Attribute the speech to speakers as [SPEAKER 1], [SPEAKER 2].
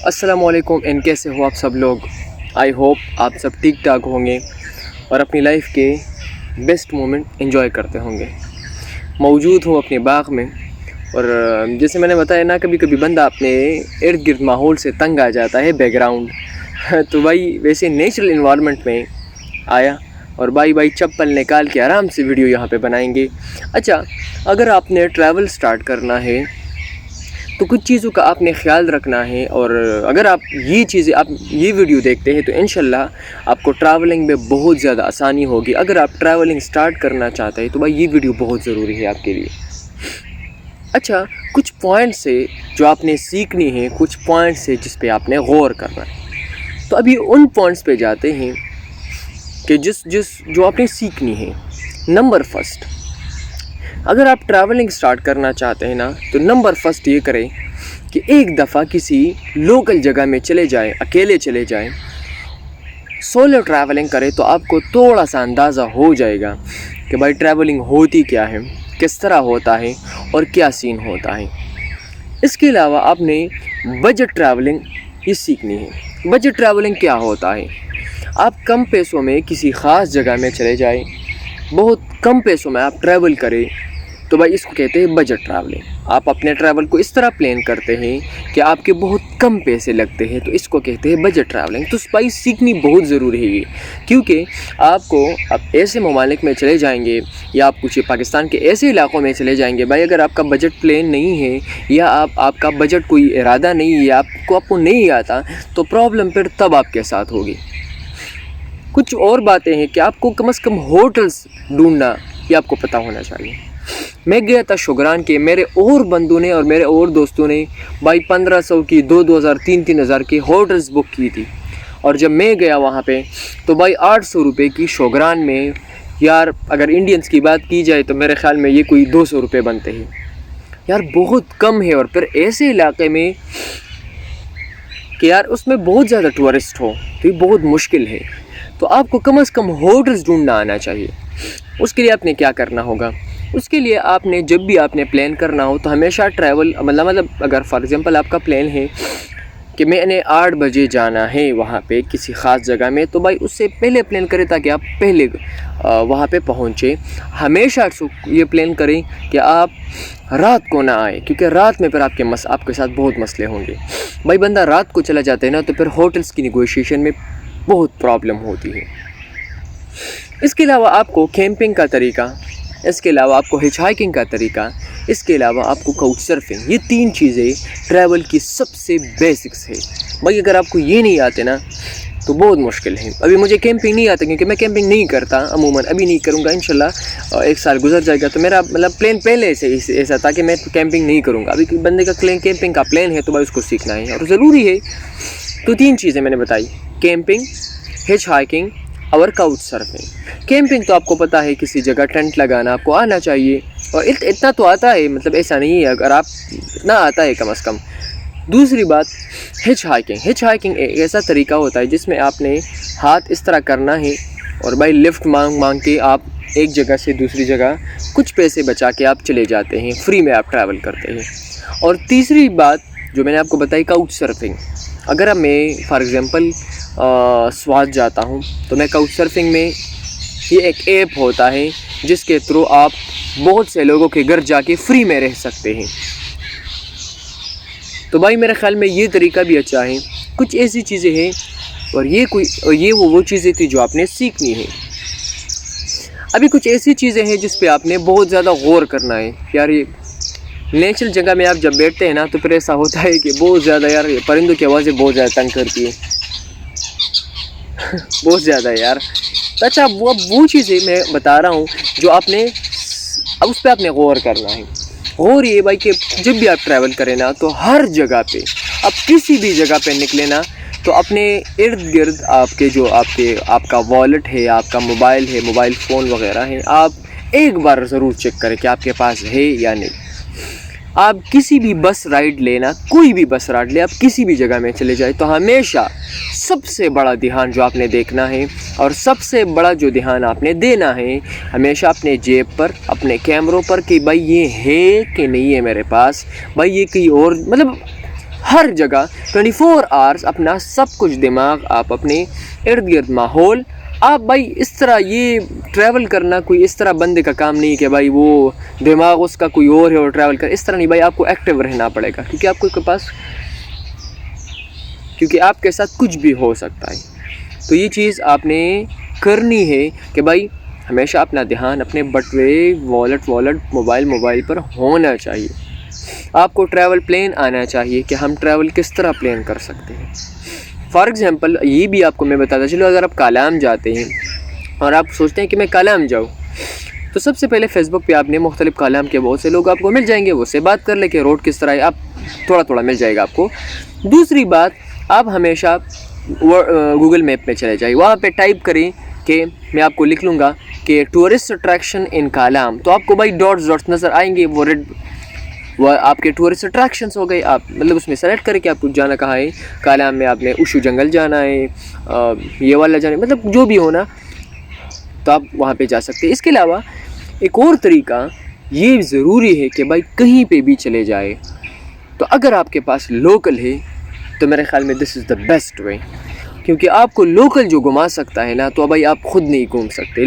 [SPEAKER 1] अस्सलाम वालेकुम एंड कैसे हो आप सब लोग। आई होप आप सब ठीक ठाक होंगे और अपनी लाइफ के बेस्ट मोमेंट एंजॉय करते होंगे। मौजूद हूँ अपने बाग में और जैसे मैंने बताया ना, कभी कभी बंदा अपने इर्द गिर्द माहौल से तंग आ जाता है, बैकग्राउंड तो भाई वैसे नेचुरल इन्वायरमेंट में आया और भाई चप्पल निकाल के आराम से वीडियो यहाँ पे बनाएंगे। अच्छा, अगर आपने ट्रैवल स्टार्ट करना है तो कुछ चीज़ों का आपने ख्याल रखना है, और अगर आप ये वीडियो देखते हैं तो इंशाल्लाह आपको ट्रैवलिंग में बहुत ज़्यादा आसानी होगी। अगर आप ट्रैवलिंग स्टार्ट करना चाहते हैं तो भाई ये वीडियो बहुत ज़रूरी है आपके लिए। अच्छा, कुछ पॉइंट्स है जो आपने सीखनी है, कुछ पॉइंट्स है जिस पे आपने गौर करना है। तो अभी उन पॉइंट्स पे जाते हैं कि जो आपने सीखनी है। नंबर फर्स्ट, अगर आप ट्रैवलिंग स्टार्ट करना चाहते हैं ना, तो नंबर फर्स्ट ये करें कि एक दफ़ा किसी लोकल जगह में चले जाएं, अकेले चले जाएं, सोलो ट्रैवलिंग करें तो आपको थोड़ा सा अंदाज़ा हो जाएगा कि भाई ट्रैवलिंग होती क्या है, किस तरह होता है और क्या सीन होता है। इसके अलावा आपने बजट ट्रैवलिंग ये सीखनी है। बजट ट्रैवलिंग क्या होता है? आप कम पैसों में किसी ख़ास जगह में चले जाएं, बहुत कम पैसों में आप ट्रैवल करें, तो भाई इसको कहते हैं बजट ट्रैवलिंग। आप अपने ट्रैवल को इस तरह प्लान करते हैं कि आपके बहुत कम पैसे लगते हैं, तो इसको कहते हैं बजट ट्रैवलिंग। तो भाई सीखनी बहुत ज़रूरी है, क्योंकि आपको आप ऐसे ममालिक में चले जाएंगे या आप कुछ पाकिस्तान के ऐसे इलाक़ों में चले जाएंगे, भाई अगर आपका बजट प्लान नहीं है या आपका बजट कोई इरादा नहीं है, आपको नहीं आता, तो प्रॉब्लम फिर तब आपके साथ होगी। कुछ और बातें हैं कि आपको कम से कम होटल्स ढूंढना ये आपको पता होना चाहिए। मैं गया था शोगरान के, मेरे और बंदों ने और मेरे और दोस्तों ने भाई 1500 की 2,000 3,000 की होटल्स बुक की थी, और जब मैं गया वहाँ पे तो भाई 800 रुपये की शोगरान में, यार अगर इंडियंस की बात की जाए तो मेरे ख़्याल में ये कोई 200 रुपये बनते हैं यार, बहुत कम है। और फिर ऐसे इलाके में कि यार उसमें बहुत ज़्यादा टूरिस्ट हो तो ये बहुत मुश्किल है। तो आपको कम से कम होटल्स ढूंढना आना चाहिए। उसके लिए आपने क्या करना होगा? उसके लिए आपने जब भी आपने प्लान करना हो तो हमेशा ट्रैवल मतलब अगर फॉर एग्ज़ाम्पल आपका प्लान है कि मैंने 8 बजे जाना है वहाँ पे किसी ख़ास जगह में, तो भाई उससे पहले प्लान करें ताकि आप पहले वहाँ पे पहुँचे। हमेशा ये प्लान करें कि आप रात को ना आए, क्योंकि रात में फिर आपके साथ बहुत मसले होंगे। भाई बंदा रात को चला जाता है ना, तो फिर होटल्स की नेगोशिएशन में बहुत प्रॉब्लम होती है। इसके अलावा आपको कैंपिंग का तरीका, इसके अलावा आपको हिच हाइकिंग का तरीका, इसके अलावा आपको काउच सर्फिंग, ये 3 चीज़ें ट्रैवल की सबसे बेसिक्स है। भाई अगर आपको ये नहीं आते ना तो बहुत मुश्किल है। अभी मुझे कैंपिंग नहीं आता क्योंकि मैं कैंपिंग नहीं करता अमूमन, अभी नहीं करूँगा इंशाल्लाह। 1 साल गुजर जाएगा तो मेरा मतलब प्लान पहले से ऐसा था कि मैं कैंपिंग नहीं करूँगा। अभी बंदे का कैंपिंग का प्लान है तो भाई उसको सीखना है और ज़रूरी है। तो 3 चीज़ें मैंने बताई, कैंपिंग, हिच हाइकिंग और काउच सर्फिंग। कैंपिंग तो आपको पता है, किसी जगह टेंट लगाना आपको आना चाहिए, और इतना तो आता है, मतलब ऐसा नहीं है अगर आप ना आता है कम से कम। दूसरी बात, हिच हाइकिंग एक ऐसा तरीका होता है जिसमें आपने हाथ इस तरह करना है और भाई लिफ्ट मांग के आप एक जगह से दूसरी जगह कुछ पैसे बचा के आप चले जाते हैं, फ्री में आप ट्रैवल करते हैं। और तीसरी बात जो मैंने आपको बताई, काउच सर्फिंग। अगर मैं फॉर एग्ज़ाम्पल स्वाद जाता हूँ तो मैं काउच सर्फिंग में, ये एक ऐप होता है जिसके थ्रू आप बहुत से लोगों के घर जाके फ्री में रह सकते हैं। तो भाई मेरे ख़्याल में ये तरीका भी अच्छा है। कुछ ऐसी चीज़ें हैं, और वो चीज़ें थी जो आपने सीखनी है। अभी कुछ ऐसी चीज़ें हैं जिस पे आपने बहुत ज़्यादा गौर करना है। यार ये नेचुरल जगह में आप जब बैठते हैं ना तो फिर ऐसा होता है कि बहुत ज़्यादा यार परिंदों की आवाज़ें बहुत ज़्यादा तंग करती है बहुत ज़्यादा यार। तो अच्छा, वो चीज़ें मैं बता रहा हूँ जो आपने अब उस पर आपने गौर करना है। और ये भाई कि जब भी आप ट्रैवल करें ना, तो हर जगह पे आप किसी भी जगह पे निकले ना, तो अपने इर्द गिर्द आपका वॉलेट है, आपका मोबाइल है, मोबाइल फ़ोन वगैरह है, आप एक बार ज़रूर चेक करें कि आपके पास है या नहीं। आप किसी भी बस राइड लेना, कोई भी बस राइड ले, आप किसी भी जगह में चले जाए, तो हमेशा सबसे बड़ा ध्यान जो आपने देखना है और सबसे बड़ा जो ध्यान आपने देना है, हमेशा अपने जेब पर, अपने कैमरों पर कि भाई ये है कि नहीं है मेरे पास, भाई ये कहीं और, मतलब ہر جگہ 24 آورس اپنا سب کچھ دماغ آپ اپنے ارد گرد ماحول آپ بھائی اس طرح یہ ٹریول کرنا کوئی اس طرح بندے کا کام نہیں کہ بھائی وہ دماغ اس کا کوئی اور ہے اور ٹریول کر اس طرح نہیں بھائی. آپ کو ایکٹیو رہنا پڑے گا کیونکہ آپ کے ساتھ کچھ بھی ہو سکتا ہے. تو یہ چیز آپ نے کرنی ہے کہ بھائی ہمیشہ اپنا دھیان اپنے بٹوے والٹ موبائل پر ہونا چاہیے. آپ کو ٹریول پلان آنا چاہیے کہ ہم ٹریول کس طرح پلان کر سکتے ہیں. فار ایگزامپل یہ بھی آپ کو میں بتاتا چلو، اگر آپ کالام جاتے ہیں اور آپ سوچتے ہیں کہ میں کالام جاؤں، تو سب سے پہلے فیس بک پہ آپ نے مختلف کالام کے بہت سے لوگ آپ کو مل جائیں گے، وہ سے بات کر لیں کہ روڈ کس طرح ہے، آپ تھوڑا مل جائے گا آپ کو. دوسری بات، آپ ہمیشہ گوگل میپ میں چلے جائیں، وہاں پہ ٹائپ کریں کہ میں آپ کو لکھ لوں گا کہ ٹورسٹ اٹریکشن ان کالام، تو آپ کو بھائی ڈاٹس نظر آئیں گے، وہ آپ کے ٹورسٹ اٹریکشنس ہو گئے. آپ مطلب اس میں سلیکٹ کریں کہ آپ کو جانا کہاں ہے. کالام میں آپ نے اوشو جنگل جانا ہے، یہ والا جانا ہے، مطلب جو بھی ہونا تو آپ وہاں پہ جا سکتے ہیں. اس کے علاوہ ایک اور طریقہ یہ ضروری ہے کہ بھائی کہیں پہ بھی چلے جائے تو اگر آپ کے پاس لوکل ہے تو میرے خیال میں دس از دا بیسٹ وے، کیونکہ آپ کو لوکل جو گھما سکتا ہے نا، تو بھائی آپ خود نہیں گھوم سکتے.